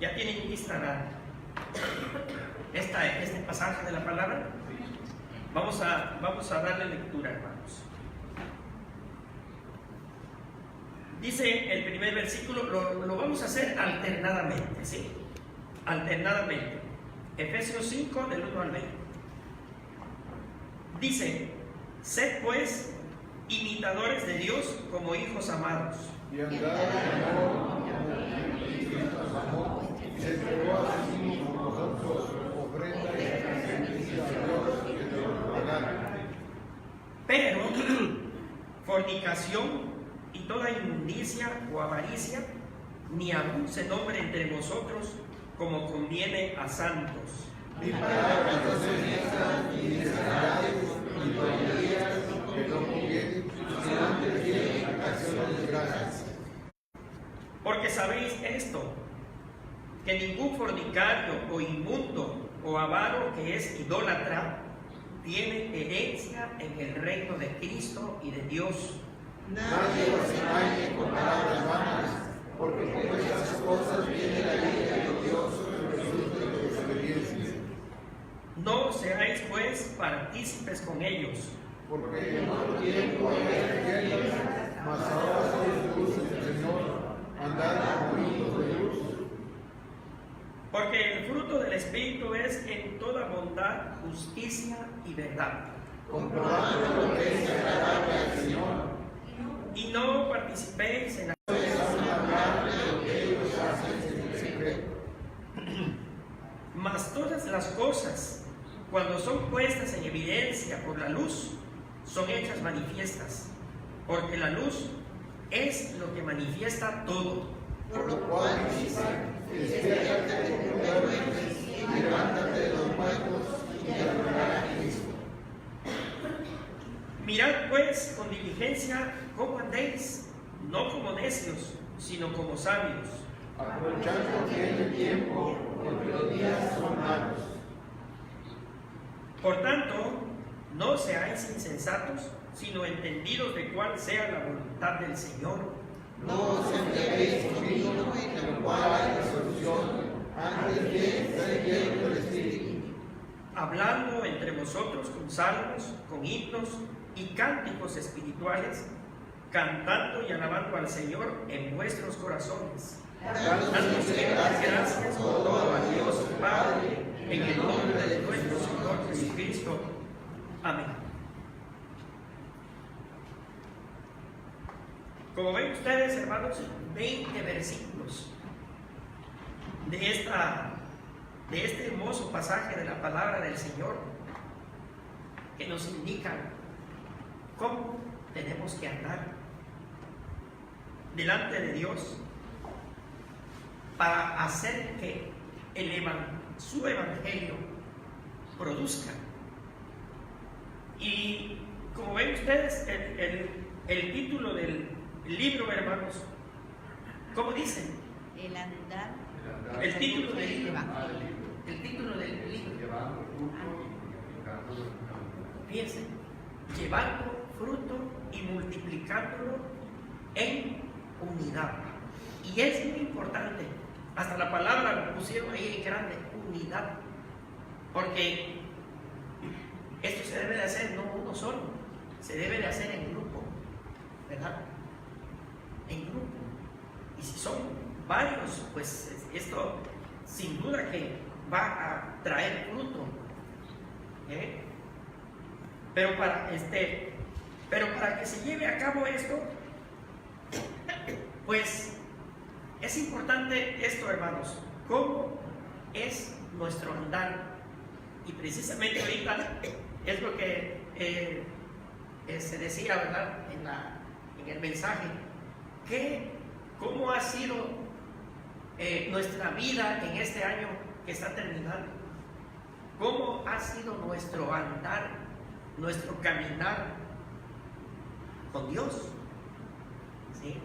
¿Ya tienen lista este pasaje de la palabra? Vamos a darle lectura, hermanos. Dice el primer versículo, lo vamos a hacer alternadamente, ¿sí? Alternadamente. Efesios 5, del 1 al 20. Dice: sed pues imitadores de Dios como hijos amados. Y andad en amor, como Cristo amó, y se entregó a sí mismo por nosotros, ofrenda y sacrificio a Dios que lo pagara. Pero fornicación y toda inmundicia o avaricia, ni aun se nombre entre vosotros como conviene a santos. Ni palabras honestas, ni necedades, ni tonterías, que no convienen, sino antes bien acciones de gracias. Porque sabéis esto, que ningún fornicario o inmundo o avaro que es idólatra tiene herencia en el reino de Cristo y de Dios. Nadie os engañe con palabras vanas, porque por estas cosas viene la ira de Dios sobre fruto de desobediencia. No seáis pues partícipes con ellos. Porque en otro tiempo erais tinieblas, mas ahora sois luz en el Señor. Andad como hijos de luz. Porque el fruto del Espíritu es en toda bondad, justicia y verdad. Comprobando lo que es agradable al Señor. Y no participéis en la mas todas las cosas, cuando son puestas en evidencia por la luz, son hechas manifiestas, porque la luz es lo que manifiesta todo. Por lo cual dice: despiértate de tu duermes y levántate de los muertos y adorarás a Cristo. Mirad pues con diligencia cómo andéis, no como necios, sino como sabios, Aprovechando bien el tiempo, porque los días son malos. Por tanto, no seáis insensatos, sino entendidos de cuál sea la voluntad del Señor. No os embriaguéis con vino, en lo cual hay resolución, antes bien ser llenos del Espíritu, Hablando entre vosotros con salmos, con himnos y cánticos espirituales, cantando y alabando al Señor en vuestros corazones, dando siempre gracias por todo a Dios Padre, en el nombre de nuestro Señor Jesucristo. Amén. Como ven ustedes, hermanos, 20 versículos de este hermoso pasaje de la palabra del Señor que nos indican cómo tenemos que andar delante de Dios para hacer que su evangelio produzca. Y como ven ustedes, el título del libro, hermanos, ¿cómo dicen? El andar. El título del libro. Evangelio. El título del libro. Piensen, llevando fruto y multiplicándolo en unidad. Y es muy importante, hasta la palabra lo pusieron ahí en grande, unidad. Porque esto se debe de hacer no uno solo, se debe de hacer en grupo, ¿verdad? En grupo. Y si son varios, pues esto sin duda que va a traer fruto. Pero para que se lleve a cabo esto, pues es importante esto, hermanos, cómo es nuestro andar. Y precisamente ahorita es lo que se decía, ¿verdad? En el mensaje, cómo ha sido nuestra vida en este año que está terminando, cómo ha sido nuestro andar, nuestro caminar con Dios, ¿sí?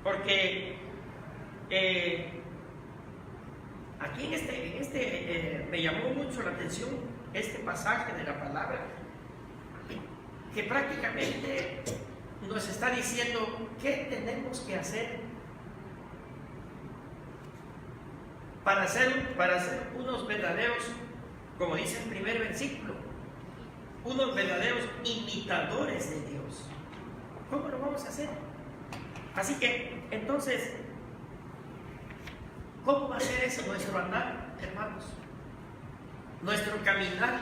Porque aquí me llamó mucho la atención este pasaje de la palabra, que prácticamente nos está diciendo qué tenemos que hacer para ser unos verdaderos, como dice el primer versículo, unos verdaderos imitadores de Dios. ¿Cómo lo vamos a hacer? Así que, entonces, ¿cómo va a ser eso nuestro andar, hermanos? Nuestro caminar,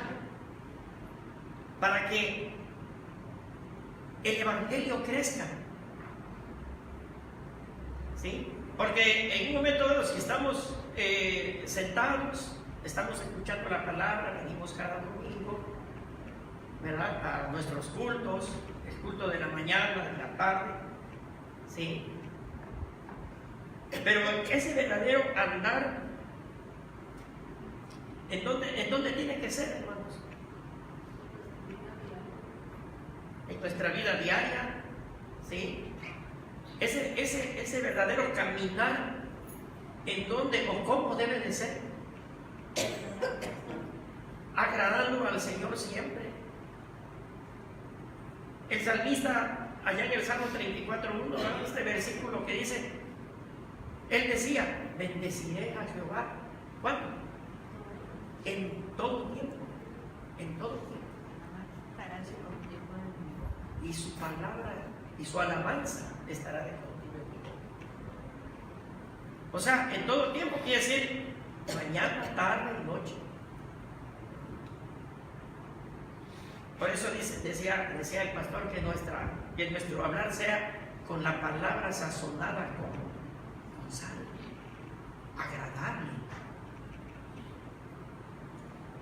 para que el evangelio crezca. ¿Sí? Porque en un momento dado, si estamos sentados, estamos escuchando la palabra, venimos cada domingo, ¿verdad?, a nuestros cultos, el culto de la mañana, de la tarde, ¿sí? Pero ese verdadero andar, ¿en dónde tiene que ser, hermanos? En nuestra vida diaria, ¿sí? Ese verdadero caminar, ¿en dónde o cómo debe de ser? Agradando al Señor siempre. El salmista, allá en el Salmo 34:1, este versículo que dice, él decía, bendeciré a Jehová. ¿Cuándo? En todo tiempo. En todo tiempo. Y su palabra y su alabanza estará de continuo en mi boca. O sea, en todo tiempo quiere decir mañana, tarde y noche. Por eso decía el pastor que nuestro hablar sea con la palabra sazonada con sal, agradable.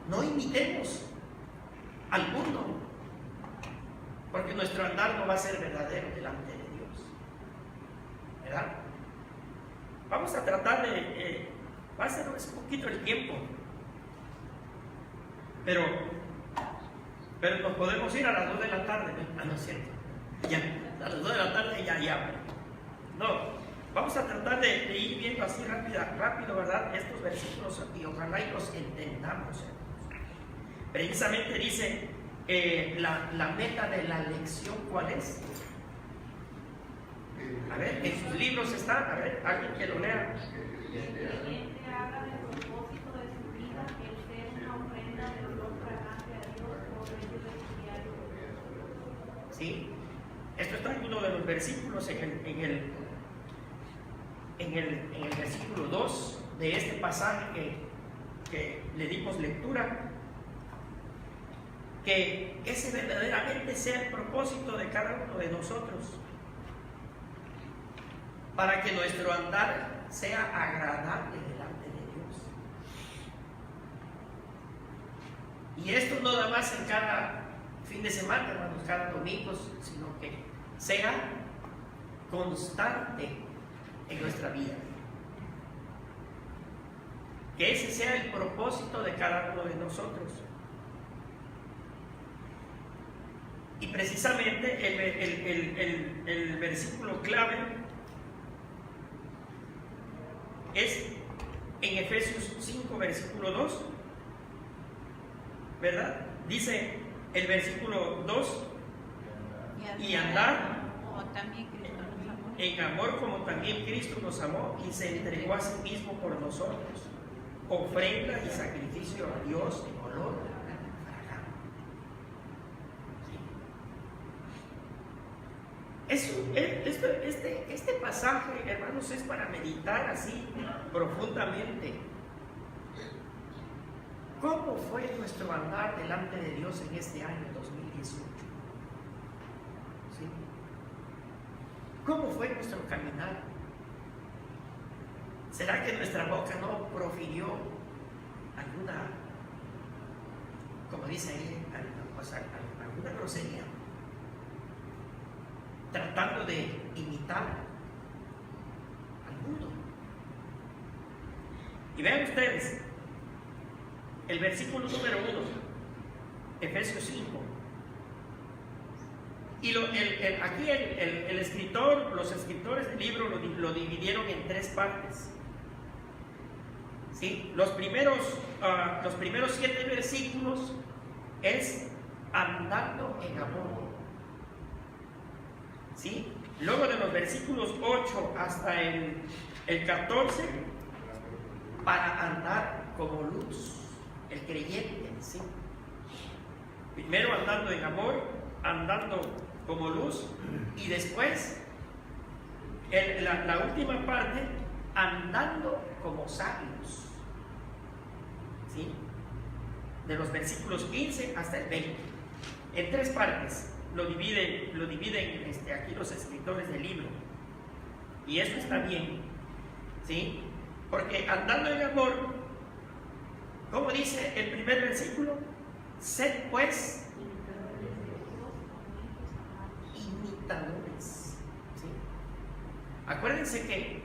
No imitemos al mundo, porque nuestro andar no va a ser verdadero delante de Dios, ¿verdad? Vamos a tratar de va a ser un poquito el tiempo, pero nos podemos ir a las 2 de la tarde, ¿no? No es cierto, ya, a las 2 de la tarde ya. No, vamos a tratar de ir viendo así rápido, ¿verdad?, estos versículos, y ojalá y los entendamos. Precisamente dice la meta de la lección, ¿cuál es? A ver, en sus libros está, a ver, alguien que lo lea. Haga del propósito de su vida el ser una ofrenda de olor fragante a Dios por medio de su diario. ¿Sí? Esto está en uno de los versículos, en el versículo 2 de este pasaje que le dimos lectura, que ese verdaderamente sea el propósito de cada uno de nosotros, para que nuestro andar sea agradable delante de Dios. Y esto no nada más en cada fin de semana, hermanos, cada domingo, sino que sea constante en nuestra vida. Que ese sea el propósito de cada uno de nosotros. Y precisamente el versículo clave es en Efesios 5, versículo 2, ¿verdad? Dice el versículo 2, y andar en amor como también Cristo nos amó y se entregó a sí mismo por nosotros, ofrenda y sacrificio a Dios en olor fragante. Este pasaje, hermanos, es para meditar así profundamente. ¿Cómo fue nuestro andar delante de Dios en este año 2018? ¿Sí? ¿Cómo fue nuestro caminar? ¿Será que nuestra boca no profirió alguna, como dice ahí, alguna grosería? Tratando de imitar al mundo. Y vean ustedes, el versículo número 1, Efesios 5. Y aquí el escritor, los escritores del libro lo dividieron en 3 partes. ¿Sí? Los primeros 7 versículos es andando en amor. ¿Sí? Luego de los versículos 8 hasta el 14 para andar como luz, el creyente, ¿sí? Primero andando en amor, andando como luz, y después, la última parte, andando como sabios, ¿sí? De los versículos 15 hasta el 20, en 3 partes. Lo dividen aquí los escritores del libro, y eso está bien, ¿sí? Porque andando en amor, como dice el primer versículo, sed pues imitadores, ¿sí? Acuérdense que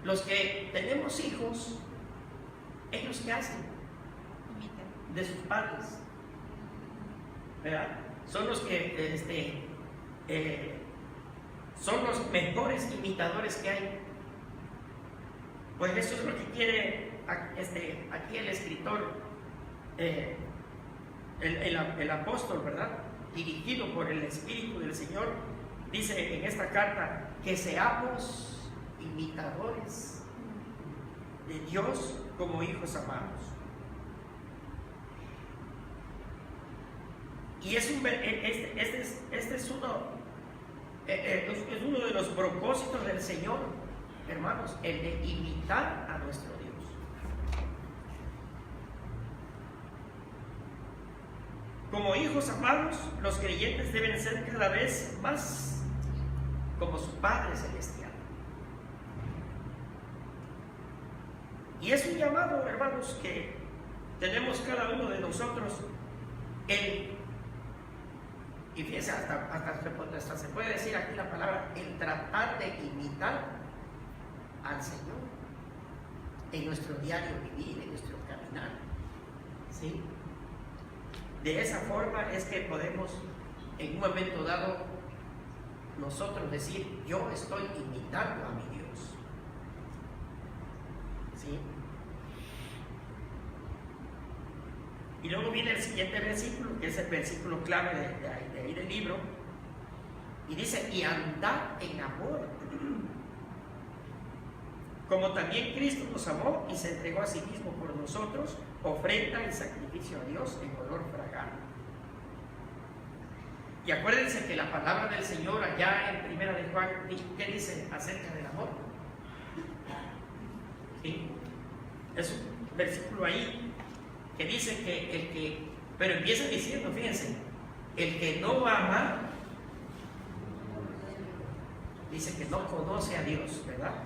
los que tenemos hijos, ¿ellos qué hacen? De sus padres, ¿verdad? Son los que son los mejores imitadores que hay. Pues eso es lo que quiere aquí el escritor, el apóstol, ¿verdad? Dirigido por el Espíritu del Señor, dice en esta carta que seamos imitadores de Dios como hijos amados. Y este es uno de los propósitos del Señor, hermanos, el de imitar a nuestro Dios. Como hijos amados, los creyentes deben ser cada vez más como su Padre Celestial. Y es un llamado, hermanos, que tenemos cada uno de nosotros, y fíjense, hasta se puede decir aquí la palabra, el tratar de imitar al Señor en nuestro diario vivir, en nuestro caminar, ¿sí? De esa forma es que podemos en un momento dado nosotros decir, yo estoy imitando a mi Dios, ¿sí? Y luego viene el siguiente versículo, que es el versículo clave de ahí del libro, y dice, y andad en amor, como también Cristo nos amó y se entregó a sí mismo por nosotros, ofrenda y sacrificio a Dios en olor fragante. Y acuérdense que la palabra del Señor allá en Primera de Juan, ¿qué dice acerca del amor? ¿Sí? Es un versículo ahí que dice que pero empieza diciendo, fíjense, el que no ama, dice que no conoce a Dios, ¿verdad?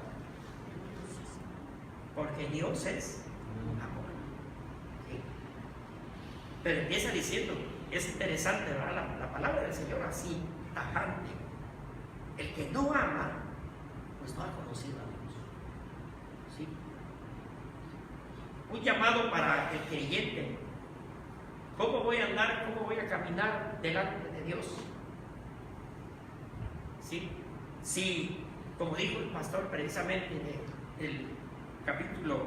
Porque Dios es amor, ¿sí? Pero empieza diciendo, es interesante, ¿verdad? La palabra del Señor así, tajante, el que no ama, pues no ha conocido a Dios, ¿sí? Un llamado para el creyente. ¿Cómo voy a andar? ¿Cómo voy a caminar delante de Dios? ¿Sí? Sí, como dijo el pastor precisamente del capítulo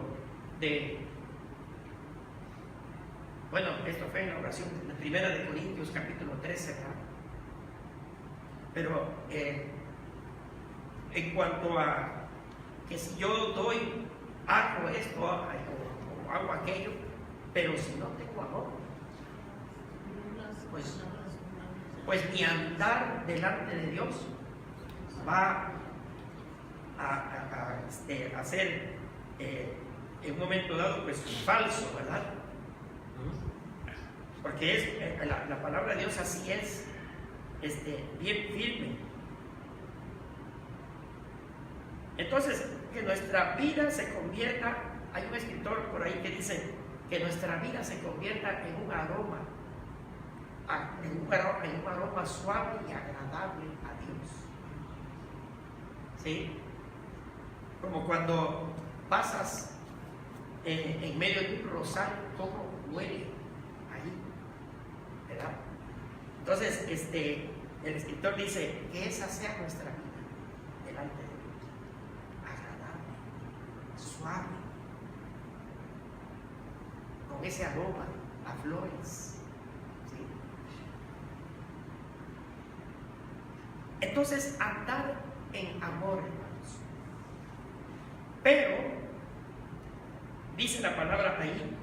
bueno, esto fue en la oración de la Primera de Corintios capítulo 13, ¿verdad? Pero en cuanto a que si yo hago esto o hago aquello, pero si no tengo amor, pues mi andar delante de Dios va a ser en un momento dado pues falso, ¿verdad? Porque la palabra de Dios así es, bien firme. Entonces, que nuestra vida se convierta, hay un escritor por ahí que dice que nuestra vida se convierta en un aroma suave y agradable a Dios, ¿sí? Como cuando pasas en medio de un rosal, cómo huele ahí, ¿verdad? Entonces, el escritor dice que esa sea nuestra vida delante de Dios, agradable, suave, con ese aroma a flores. Entonces, andar en amor, hermanos. Pero dice la palabra ahí,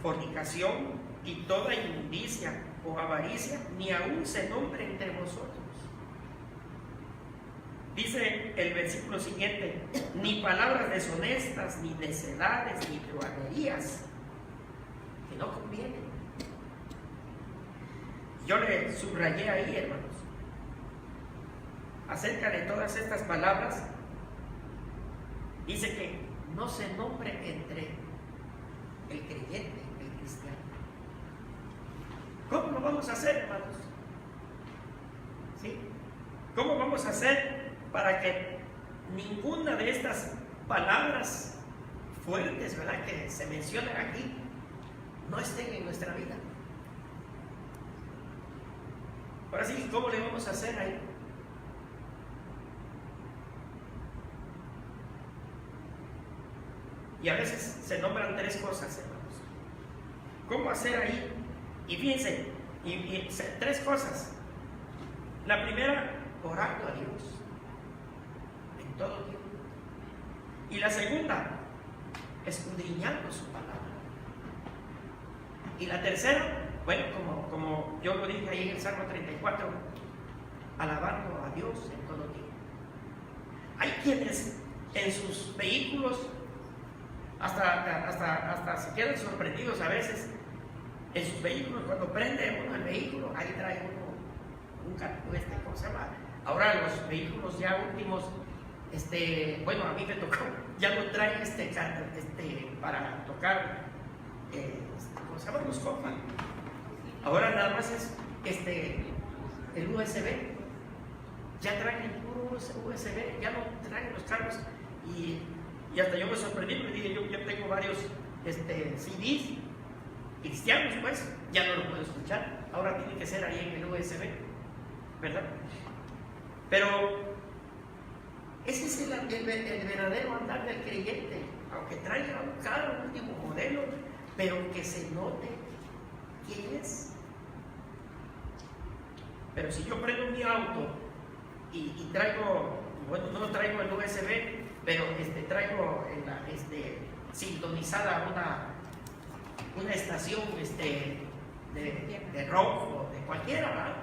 fornicación y toda inmundicia o avaricia, ni aún se nombre entre vosotros. Dice el versículo siguiente, ni palabras deshonestas, ni necedades, ni truhanerías, que no convienen. Yo le subrayé ahí, hermanos, acerca de todas estas palabras, dice que no se nombre entre el creyente, el cristiano. ¿Cómo lo vamos a hacer, hermanos? ¿Sí? ¿Cómo vamos a hacer para que ninguna de estas palabras fuertes, ¿verdad?, que se mencionan aquí, no estén en nuestra vida? Ahora sí, ¿cómo le vamos a hacer ahí? Y a veces se nombran tres cosas, hermanos. ¿Cómo hacer ahí? Y fíjense, tres cosas. La primera, orando a Dios en todo tiempo. Y la segunda, escudriñando su palabra. Y la tercera, bueno, como yo lo dije ahí en el Salmo 34, alabando a Dios en todo tiempo. Hay quienes en sus vehículos hasta se quedan sorprendidos a veces. En sus vehículos, cuando prende uno el vehículo, ahí trae uno ¿cómo se llama? Ahora los vehículos ya últimos, bueno, a mí me tocó, ya no traen para tocar, ¿cómo se llama? Los copas. Ahora nada más es el USB. Ya traen el puro USB, ya no traen los carros. Y hasta yo me sorprendí, porque dije, yo tengo varios CDs cristianos, pues, ya no lo puedo escuchar. Ahora tiene que ser ahí en el USB, ¿verdad? Pero ese es el verdadero andar del creyente, aunque traiga un carro último modelo, pero que se note quién es. Pero si yo prendo mi auto y traigo, bueno, no traigo el USB, pero traigo sintonizada una estación de rock o de cualquiera, ¿verdad?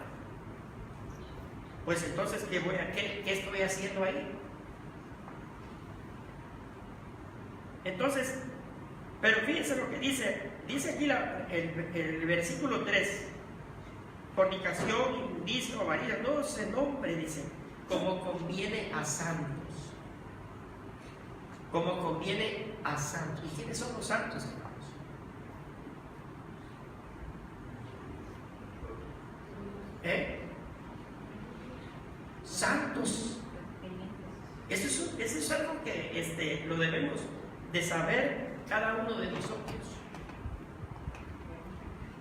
Pues entonces, ¿qué estoy haciendo ahí? Entonces, pero fíjense lo que dice aquí el versículo 3, fornicación, inmundicia, avaricia, no se nombre, dice, como conviene a santos. Como conviene a santos. ¿Y quiénes son los santos, hermanos? Santos. Eso es algo que lo debemos de saber cada uno de nosotros.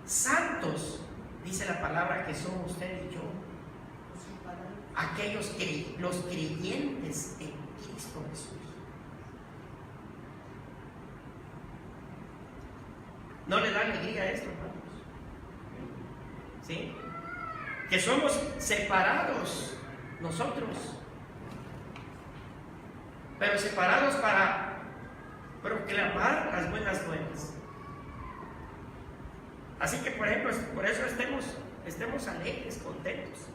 Santos, dice la palabra, que son usted y yo, aquellos los creyentes en Cristo Jesús. ¿No le da alegría esto, hermanos? ¿Sí? Que somos separados nosotros, pero separados para proclamar las buenas nuevas. Así que, por ejemplo, por eso estemos alegres, contentos.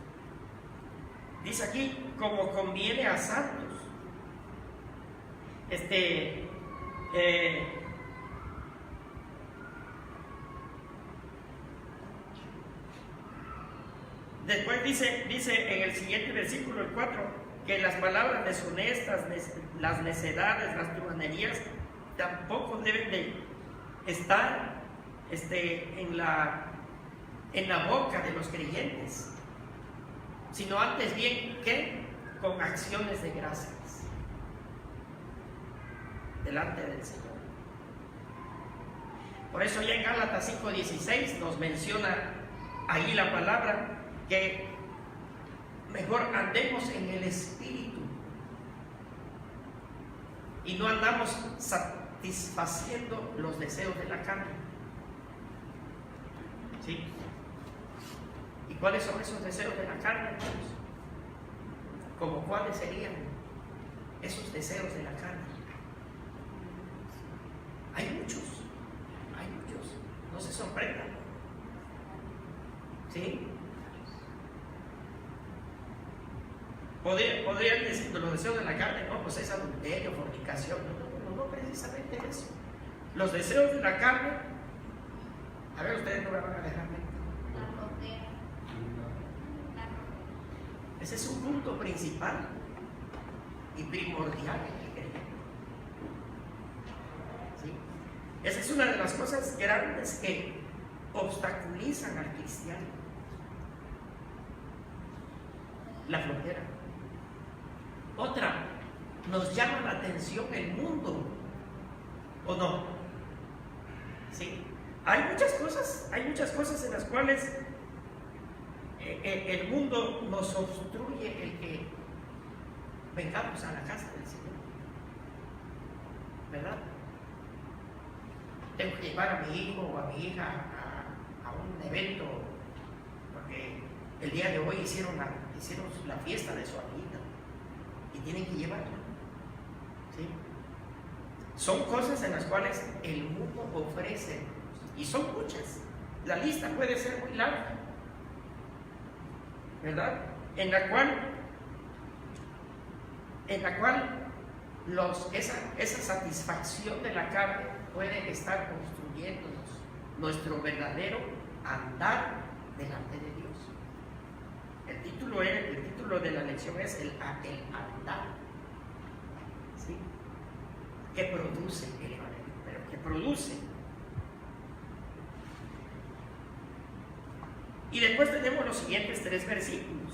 Dice aquí, como conviene a santos. Después dice en el siguiente versículo, el 4, que las palabras deshonestas, las necedades, las truhanerías, tampoco deben de estar en la boca de los creyentes, sino antes bien que con acciones de gracias delante del Señor. Por eso ya en Gálatas 5:16 nos menciona ahí la palabra, que mejor andemos en el Espíritu y no andamos satisfaciendo los deseos de la carne. ¿Sí? ¿Y cuáles son esos deseos de la carne, hermanos? ¿Como cuáles serían esos deseos de la carne? Hay muchos, no se sorprendan. ¿Sí? Podrían decir los deseos de la carne, no, pues es adulterio, fornicación, no precisamente eso. Los deseos de la carne, a ver, ustedes no me van a dejar mentir. Ese es un punto principal y primordial en el creyente. ¿Sí? Esa es una de las cosas grandes que obstaculizan al cristiano. La flojera. Otra, nos llama la atención el mundo, ¿o no? ¿Sí? Hay muchas cosas en las cuales el mundo nos obstruye el que vengamos a la casa del Señor, ¿verdad? Tengo que llevar a mi hijo o a mi hija a un evento, porque el día de hoy hicieron la fiesta de su amiguita y tienen que llevarla. ¿Sí? Son cosas en las cuales el mundo ofrece, y son muchas. La lista puede ser muy larga, ¿verdad? En la cual esa satisfacción de la carne puede estar construyéndonos nuestro verdadero andar delante de Dios. El título de la lección es el andar, ¿sí? Que produce el Evangelio, pero que produce. Y después tenemos los siguientes 3 versículos.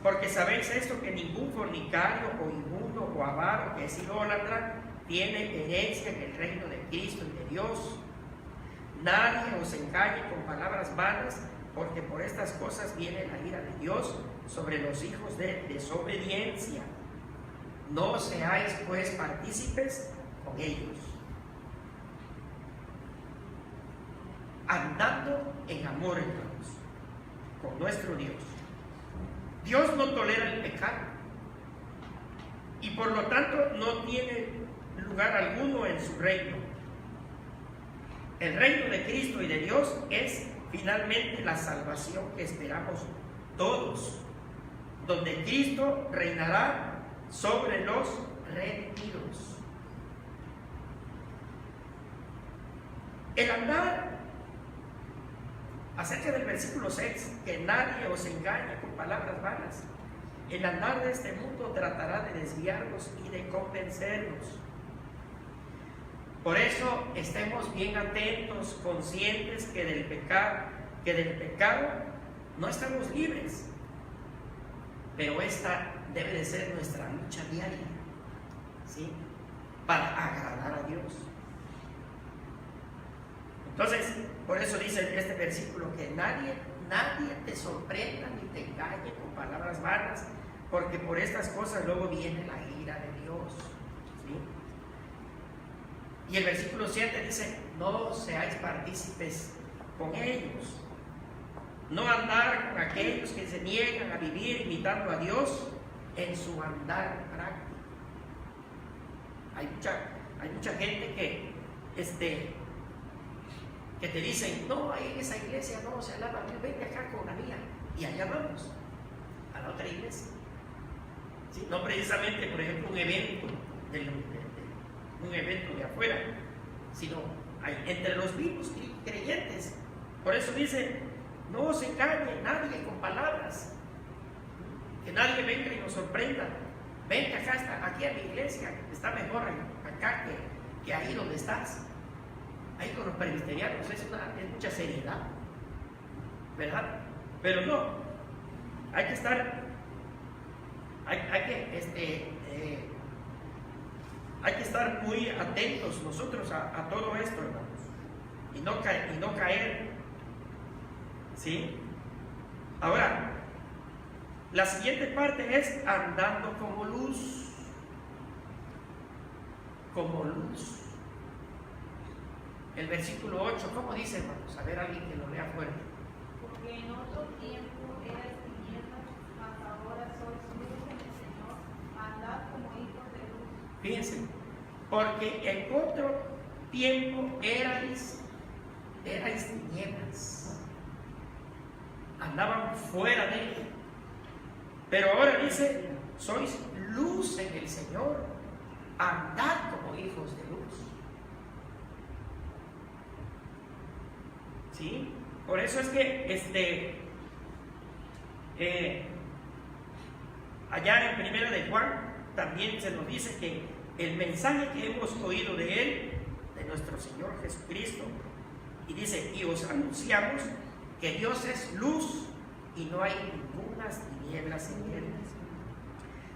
Porque sabéis esto, que ningún fornicario o inmundo o avaro que es idólatra tiene herencia en el reino de Cristo y de Dios. Nadie os engañe con palabras vanas, porque por estas cosas viene la ira de Dios sobre los hijos de desobediencia. No seáis pues partícipes con ellos, andando en amor, hermanos, con nuestro Dios. Dios no tolera el pecado y por lo tanto no tiene lugar alguno en su reino. El reino de Cristo y de Dios es finalmente la salvación que esperamos todos, donde Cristo reinará sobre los redimidos. El andar, acerca del versículo 6, que nadie os engañe con palabras vanas. El andar de este mundo tratará de desviarnos y de convencernos. Por eso estemos bien atentos, conscientes que del pecado no estamos libres, pero esta debe de ser nuestra lucha diaria, ¿sí? Para agradar a Dios. Entonces, por eso dice este versículo que nadie te sorprenda ni te engañe con palabras vanas, porque por estas cosas luego viene la ira de Dios, ¿sí? Y el versículo 7 dice, no seáis partícipes con ellos, no andar con aquellos que se niegan a vivir imitando a Dios en su andar práctico. Hay mucha gente que te dicen, no, ahí en esa iglesia no se alaba, vente acá con la mía, y allá vamos, a la otra iglesia. ¿Sí? No precisamente, por ejemplo, un evento de afuera, sino entre los vivos creyentes. Por eso dice, no os engañe nadie con palabras, que nadie venga y nos sorprenda. Vente acá, aquí a mi iglesia, está mejor acá que ahí donde estás. Ahí con los presbiterianos es mucha seriedad, ¿verdad? Pero no, hay que estar, hay que estar muy atentos nosotros a todo esto, hermanos, y no caer, ¿sí? Ahora, la siguiente parte es andando como luz, como luz. El versículo 8, ¿cómo dice, hermanos? A ver, alguien que lo lea fuerte. Porque en otro tiempo erais tinieblas, mas ahora sois luz en el Señor, andad como hijos de luz. Fíjense, porque en otro tiempo erais tinieblas, andaban fuera de él. Pero ahora dice, sois luz en el Señor, andad como hijos de luz. ¿Sí? Por eso es que allá en Primera de Juan también se nos dice que el mensaje que hemos oído de él, de nuestro Señor Jesucristo, y dice, y os anunciamos que Dios es luz y no hay ninguna tinieblas en él.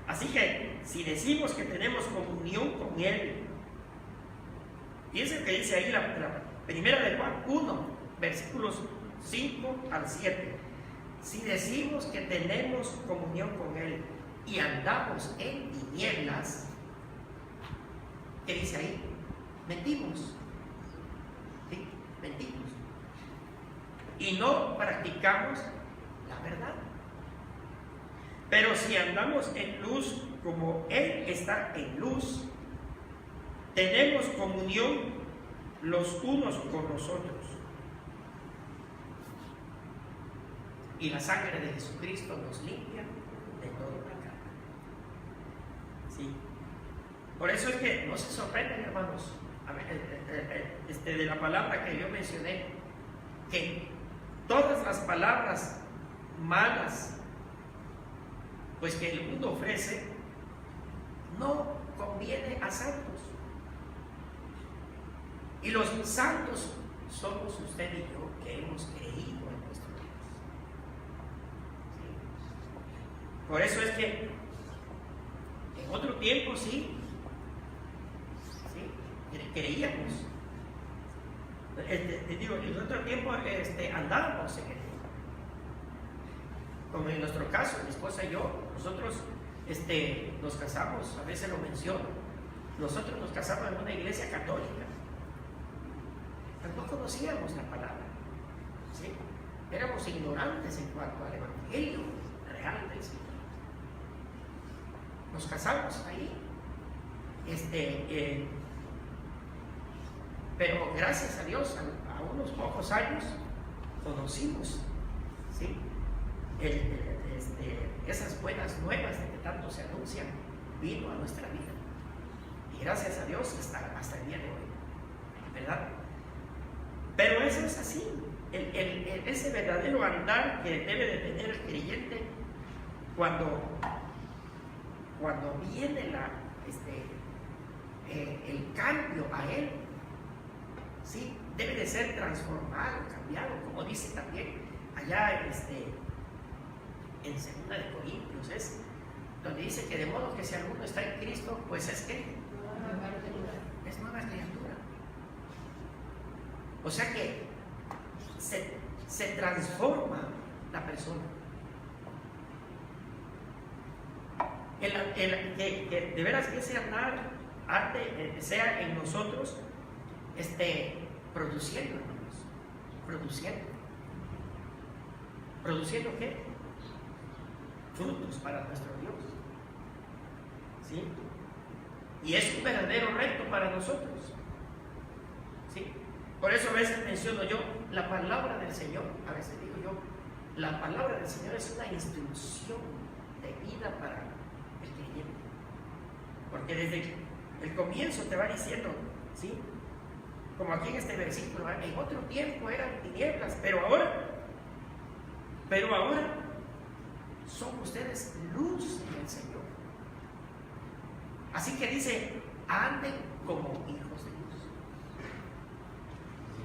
Así que si decimos que tenemos comunión con él, fíjense que dice ahí la Primera de Juan 1, versículos 5 al 7. Si decimos que tenemos comunión con él y andamos en tinieblas, ¿qué dice ahí? Mentimos. ¿Sí? Mentimos. Y no practicamos la verdad. Pero si andamos en luz como él está en luz, tenemos comunión los unos con los otros. Y la sangre de Jesucristo nos limpia de todo pecado. ¿Sí? Por eso es que no se sorprenden, hermanos, de la palabra que yo mencioné, que todas las palabras malas pues que el mundo ofrece no conviene a santos. Y los santos somos usted y yo, que hemos creído en nuestro Dios. ¿Sí? Por eso es que en otro tiempo sí creíamos. En otro tiempo andábamos en él. Como en nuestro caso, mi esposa y yo, nosotros nos casamos, a veces lo menciono, nosotros nos casamos en una iglesia católica, pero no conocíamos la palabra, ¿sí? Éramos ignorantes en cuanto al evangelio real del Señor. Nos casamos ahí, pero gracias a Dios, a unos pocos años, conocimos, ¿sí? Esas buenas nuevas de que tanto se anuncian, vino a nuestra vida. Y gracias a Dios hasta el día de hoy, ¿verdad? Pero eso es así. Ese verdadero andar que debe de tener el creyente cuando viene el cambio a él, ¿sí? Debe de ser transformado, cambiado, como dice también allá en 2 de Corintios, es donde dice que de modo que si alguno está en Cristo, pues es que es nueva criatura. O sea que se transforma la persona. Que de veras que ese andar sea en nosotros produciendo, hermanos, produciendo ¿qué? Frutos para nuestro Dios, ¿sí? Y es un verdadero reto para nosotros, ¿sí? Por eso a veces menciono yo la palabra del Señor, a veces digo yo, la palabra del Señor es una instrucción de vida para el creyente, porque desde el comienzo te va diciendo, ¿sí? Como aquí en este versículo, en otro tiempo eran tinieblas, pero ahora son ustedes luz en el Señor. Así que dice, anden como hijos de luz.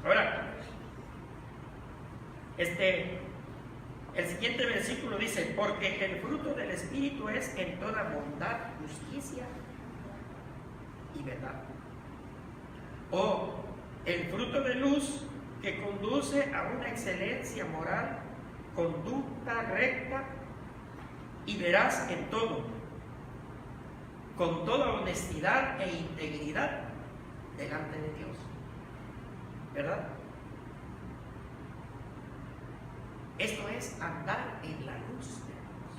Ahora, el siguiente versículo dice, porque el fruto del Espíritu es en toda bondad, justicia y verdad. O el fruto de luz que conduce a una excelencia moral, conducta recta y veraz en todo, con toda honestidad e integridad delante de Dios, ¿verdad? Esto es andar en la luz de Dios,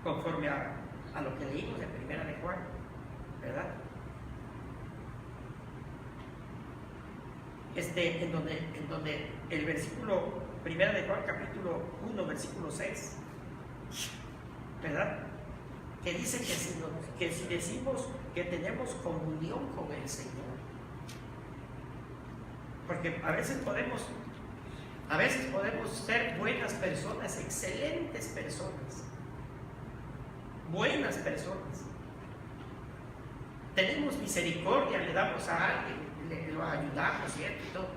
conforme a lo que leímos de Primera de Juan, ¿verdad? en donde el versículo 1 de Juan capítulo 1, versículo 6, ¿verdad? Que dice que si decimos que tenemos comunión con el Señor, porque a veces podemos ser buenas personas, excelentes personas, buenas personas. Tenemos misericordia, le damos a alguien, lo ayudamos, ¿cierto? Y todo.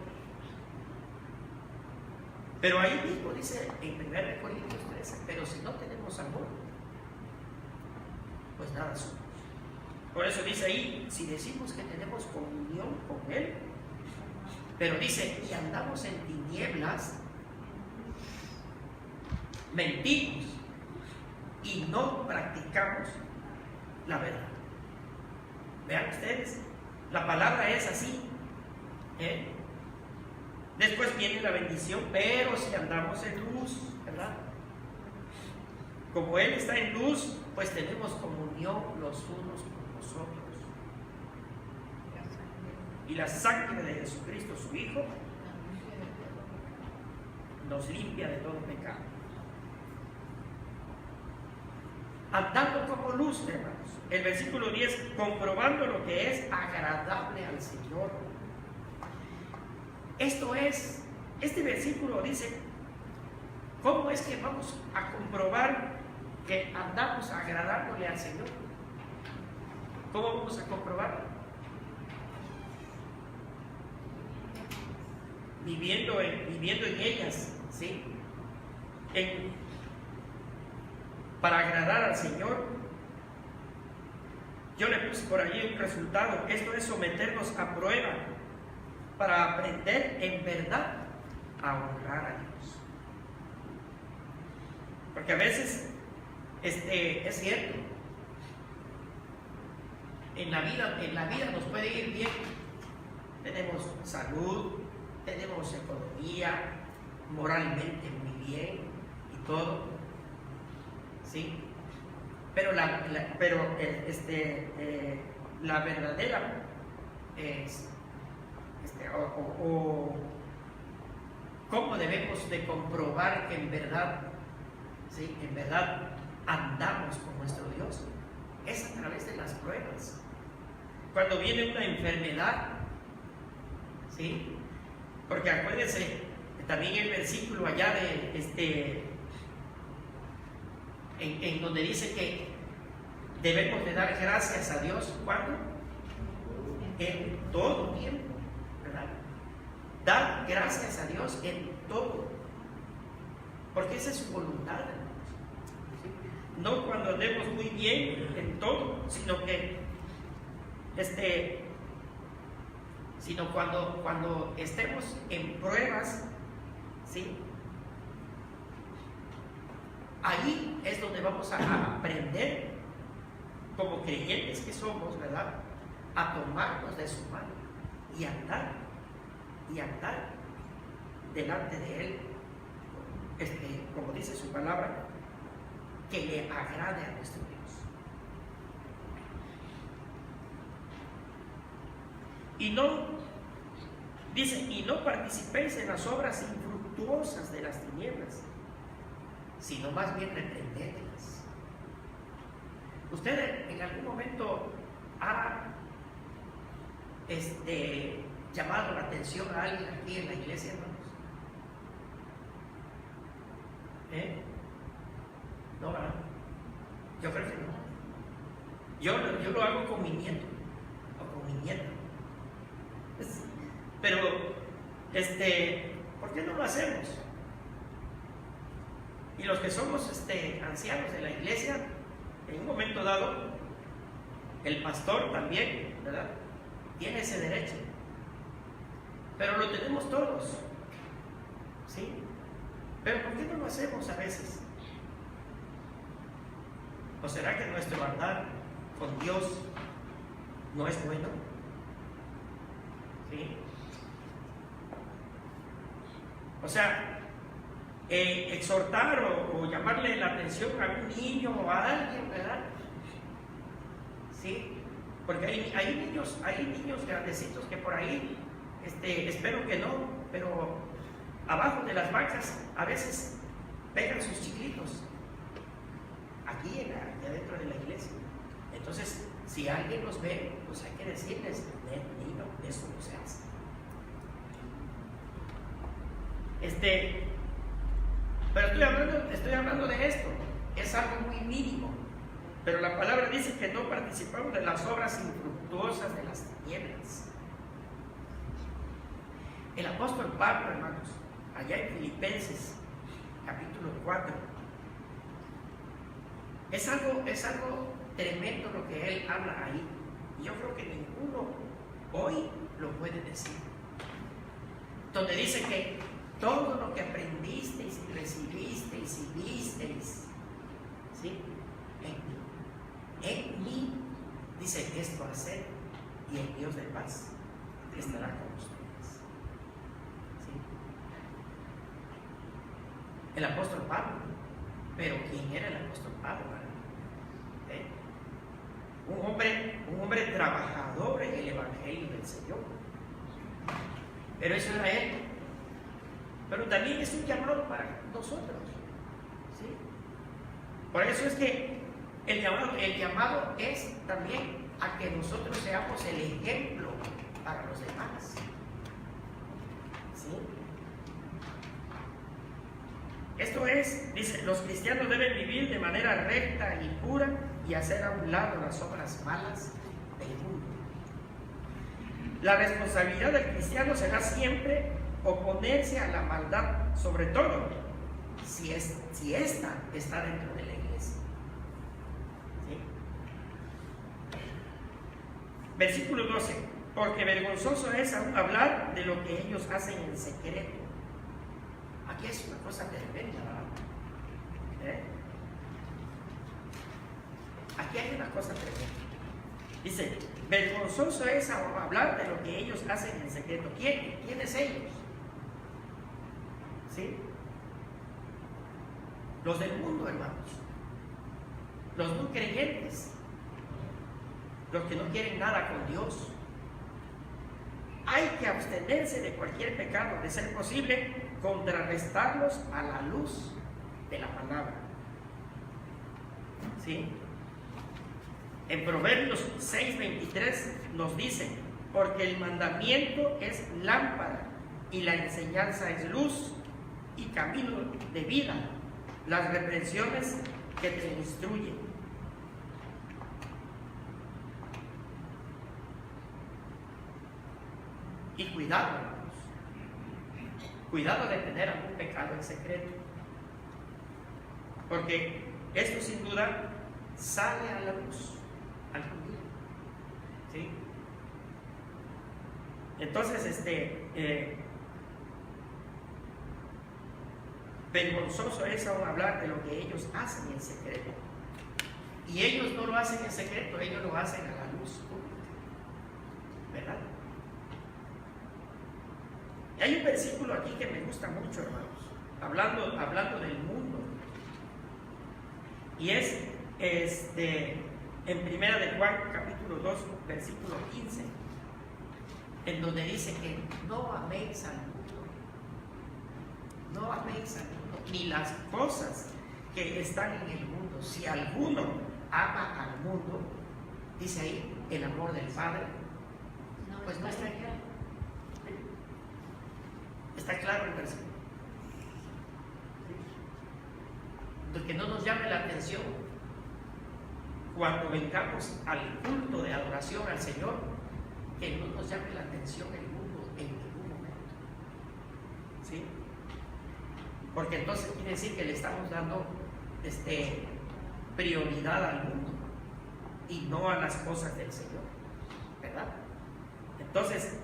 Pero ahí mismo dice en 1 Corintios 13, pero si no tenemos amor, pues nada somos. Por eso dice ahí, si decimos que tenemos comunión con Él, pero dice, y andamos en tinieblas, mentimos y no practicamos la verdad. Vean ustedes, la palabra es así. Después viene la bendición, pero si andamos en luz, ¿verdad? Como Él está en luz, pues tenemos comunión los unos con los otros. Y la sangre de Jesucristo, su Hijo, nos limpia de todo pecado. Andando como luz, hermanos. El versículo 10, comprobando lo que es agradable al Señor. Esto es, este versículo dice, ¿cómo es que vamos a comprobar que andamos agradándole al Señor? ¿Cómo vamos a comprobarlo? Viviendo en ellas, ¿sí? Para agradar al Señor. Yo le puse por allí un resultado. Esto es someternos a prueba para aprender en verdad a honrar a Dios. Porque a veces es cierto, en la vida nos puede ir bien. Tenemos salud, tenemos economía, moralmente muy bien y todo, ¿sí? Pero la verdadera cómo debemos de comprobar que en verdad, ¿sí? En verdad andamos con nuestro Dios, es a través de las pruebas. Cuando viene una enfermedad, ¿sí? Porque acuérdense, también el versículo allá en donde dice que debemos de dar gracias a Dios, ¿cuándo? En todo tiempo, ¿verdad? Dar gracias a Dios en todo, porque esa es su voluntad, hermanos. ¿Sí? No cuando andemos muy bien en todo, sino que sino cuando estemos en pruebas, ¿sí? Ahí es donde vamos a aprender, como creyentes que somos, ¿verdad?, a tomarnos de su mano y andar delante de Él, como dice su palabra, que le agrade a nuestro Dios. Y no participéis en las obras infructuosas de las tinieblas, sino más bien reprendedlas. ¿Usted en algún momento ha llamado la atención a alguien aquí en la iglesia, hermanos? No, ¿verdad? Yo creo que no. Yo lo hago con mi nieto o con mi nieta. Pero, ¿por qué no lo hacemos? Y los que somos ancianos de la iglesia, en un momento dado, el pastor también, ¿verdad?, tiene ese derecho. Pero lo tenemos todos, ¿sí? Pero ¿por qué no lo hacemos a veces? ¿O será que nuestro andar con Dios no es bueno? ¿Sí? O sea, exhortar o llamarle la atención a un niño o a alguien, ¿verdad? ¿Sí? Porque hay niños grandecitos que por ahí espero que no, pero abajo de las bancas a veces pegan sus chiclitos, aquí adentro de la iglesia. Entonces, si alguien los ve, pues hay que decirles, niño, eso no se hace. Pero estoy hablando de esto, es algo muy mínimo, pero la palabra dice que no participamos de las obras infructuosas de las tinieblas. El apóstol Pablo, hermanos, allá en Filipenses, capítulo 4, es algo tremendo lo que él habla ahí. Y yo creo que ninguno hoy lo puede decir. Donde dice que todo lo que aprendisteis y recibisteis y visteis, ¿sí?, en mí, dice, esto hacer, y el Dios de paz estará con ustedes. ¿Sí? El apóstol Pablo. Pero ¿quién era el apóstol Pablo? Un hombre trabajador en el Evangelio del Señor. Pero eso era él. Pero también es un llamado para nosotros. ¿Sí? Por eso es que el llamado es también a que nosotros seamos el ejemplo para los demás. ¿Sí? Esto es, dice, los cristianos deben vivir de manera recta y pura y hacer a un lado las obras malas del mundo. La responsabilidad del cristiano será siempre oponerse a la maldad, sobre todo si ésta está dentro de la iglesia. ¿Sí? Versículo 12. Porque vergonzoso es hablar de lo que ellos hacen en secreto. Aquí es una cosa tremenda, ¿verdad? Aquí hay una cosa tremenda. Dice, vergonzoso es hablar de lo que ellos hacen en secreto. ¿Quiénes ellos? ¿Sí? Los del mundo, hermanos. Los no creyentes. Los que no quieren nada con Dios. Hay que abstenerse de cualquier pecado, de ser posible, contrarrestarlos a la luz de la palabra. ¿Sí? En Proverbios 6:23 nos dice, porque el mandamiento es lámpara y la enseñanza es luz y camino de vida, las reprensiones que te instruyen. Y cuidado, hermanos, cuidado de tener algún pecado en secreto, porque esto sin duda sale a la luz algún día. ¿Sí? Entonces, vergonzoso es aún hablar de lo que ellos hacen en secreto. Y ellos no lo hacen en secreto, ellos lo hacen a la luz pública. ¿Verdad? Y hay un versículo aquí que me gusta mucho, hermanos, hablando del mundo. Y es en Primera de Juan, capítulo 2, versículo 15, en donde dice que no améis al mundo, no améis al mundo, ni las cosas que están en el mundo. Si alguno ama al mundo, dice ahí, el amor del Padre, pues no está aquí. Está claro el versículo. Que no nos llame la atención cuando vengamos al culto de adoración al Señor, que no nos llame la atención el mundo en ningún momento. ¿Sí? Porque entonces quiere decir que le estamos dando prioridad al mundo y no a las cosas del Señor, ¿verdad? Entonces,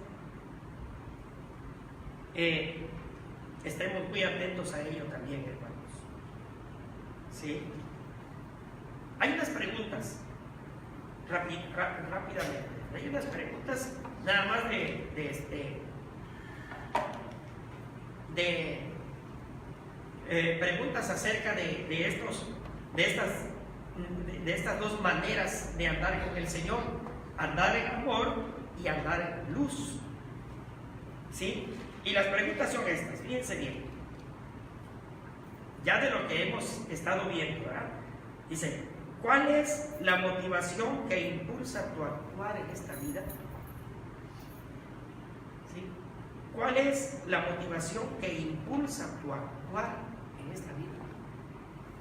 estemos muy atentos a ello también, hermanos. ¿Sí? Hay unas preguntas rápidamente. Hay unas preguntas nada más preguntas acerca de estas dos maneras de andar con el Señor: andar en amor y andar en luz. ¿Sí? Y las preguntas son estas, fíjense bien. Ya de lo que hemos estado viendo, ¿verdad? Dice, ¿cuál es la motivación que impulsa tu actuar en esta vida? ¿Sí? ¿Cuál es la motivación que impulsa tu actuar en esta vida?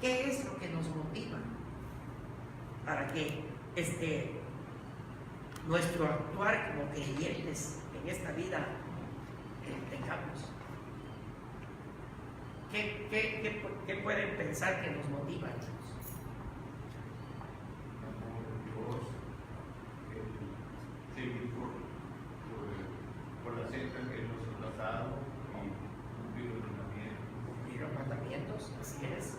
¿Qué es lo que nos motiva para que nuestro actuar como creyentes en esta vida tengamos? ¿Qué pueden pensar que nos motiva, chicos? Seguir por la senda que nos ha dado y cumplir los mandamientos. Cumplir los mandamientos, así es.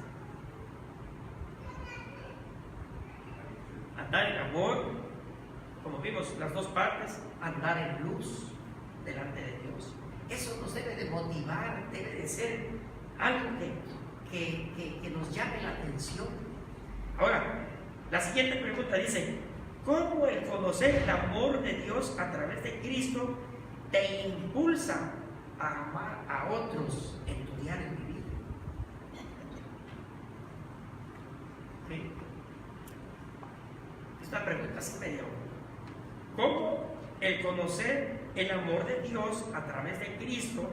Andar en amor, como vimos las dos partes, andar en luz delante de Dios. Eso nos debe de motivar, debe de ser algo que nos llame la atención. Ahora, la siguiente pregunta dice, ¿cómo el conocer el amor de Dios a través de Cristo te impulsa a amar a otros en tu diario vivir? ¿Sí? Esta pregunta sí me dio. ¿Cómo el conocer el amor de Dios a través de Cristo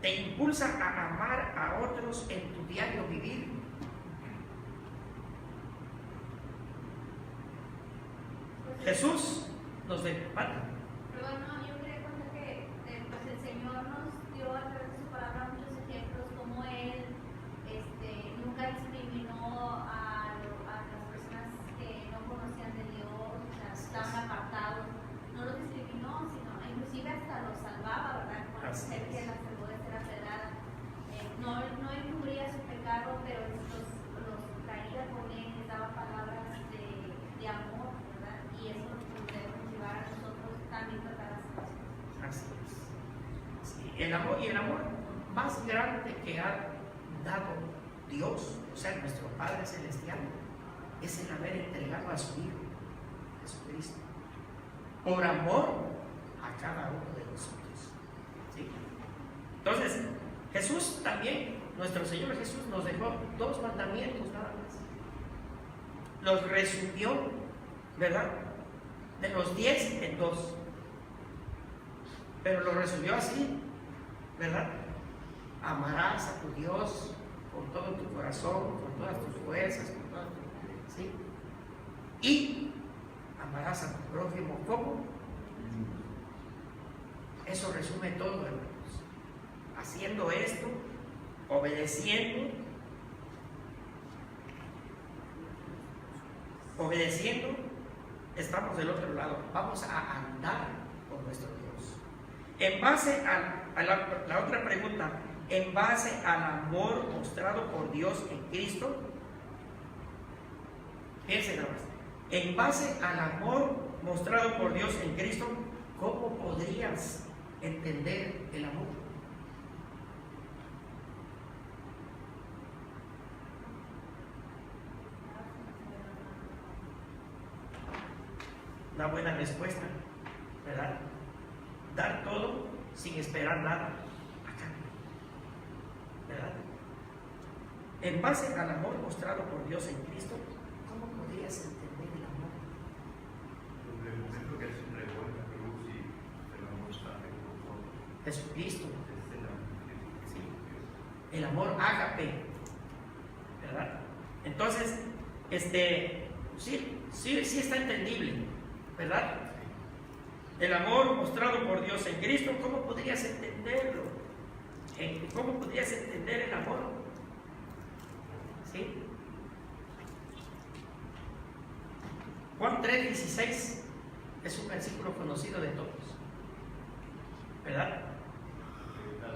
te impulsa a amar a otros en tu diario vivir? Jesús nos depara. Pero bueno, yo quería contar que pues el Señor nos dio a través de su palabra muchos ejemplos como Él nunca discriminó a las personas que no conocían de Dios, o sea, estaban apartados, no los discriminó, sino inclusive hasta los salvaba, ¿verdad? Con la mujer que la salvó de ser apedrada. No encubría su pecado, pero los traía con Él, les daba palabras de amor, ¿verdad? Y eso nos debe motivar a nosotros también tratar las cosas. Así es. Sí, el amor más grande que ha dado Dios, o sea, nuestro Padre Celestial, es el haber entregado a su Hijo, Jesucristo, por amor a cada uno de nosotros. ¿Sí? Entonces, Jesús también, nuestro Señor Jesús, nos dejó 2 mandamientos nada más. Los resumió, ¿verdad? De los 10 en 2. Pero lo resumió así, ¿verdad? Amarás a tu Dios con todo tu corazón, con todas tus fuerzas, con todas tus... ¿sí? Y amarás a tu prójimo como. Eso resume todo, hermanos. Haciendo esto, obedeciendo, estamos del otro lado. Vamos a andar con nuestro Dios. En base a la otra pregunta, en base al amor mostrado por Dios en Cristo, fíjense nada más, en base al amor mostrado por Dios en Cristo, ¿cómo podrías entender el amor? Una buena respuesta, ¿verdad? Dar todo sin esperar nada a cambio, ¿verdad? En base al amor mostrado por Dios en Cristo, ¿cómo podrías entender el amor? Desde el momento que el Señor llegó en la cruz y el amor está en nosotros. Jesucristo, Es el amor. sí. El amor ágape, ¿verdad? Entonces, sí está entendible, ¿verdad? El amor mostrado por Dios en Cristo, ¿cómo podrías entenderlo? ¿Cómo podrías entender el amor? ¿Sí? Juan 3:16 es un versículo conocido de todos, ¿verdad?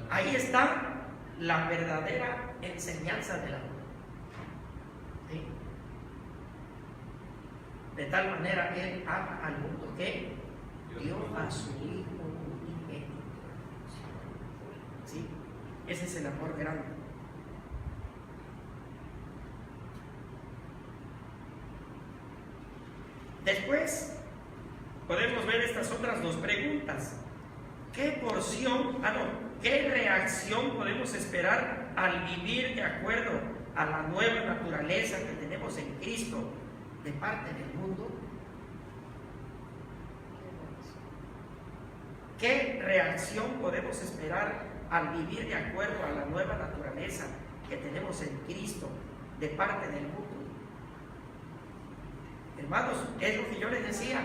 Ahí está la verdadera enseñanza del amor. ¿Sí? De tal manera Él ama al mundo que dio a su Hijo unigénito. ¿Sí? Ese es el amor grande. Después podemos ver estas otras 2 preguntas. ¿Qué porción, qué reacción podemos esperar al vivir de acuerdo a la nueva naturaleza que tenemos en Cristo de parte del mundo? ¿Qué reacción podemos esperar al vivir de acuerdo a la nueva naturaleza que tenemos en Cristo de parte del mundo? Hermanos, es lo que yo les decía.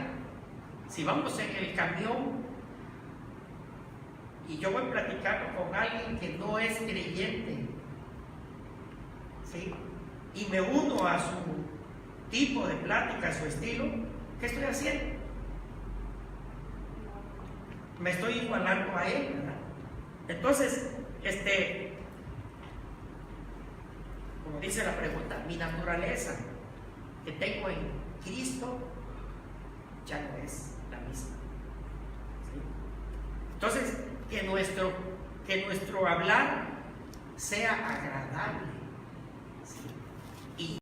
Si vamos en el camión y yo voy platicando con alguien que no es creyente, ¿sí?, y me uno a su tipo de plática, a su estilo, ¿qué estoy haciendo? Me estoy igualando a él, ¿verdad? Entonces, como dice la pregunta, mi naturaleza que tengo en Cristo ya no es la misma. ¿Sí? Entonces, que nuestro hablar sea agradable, ¿sí?, y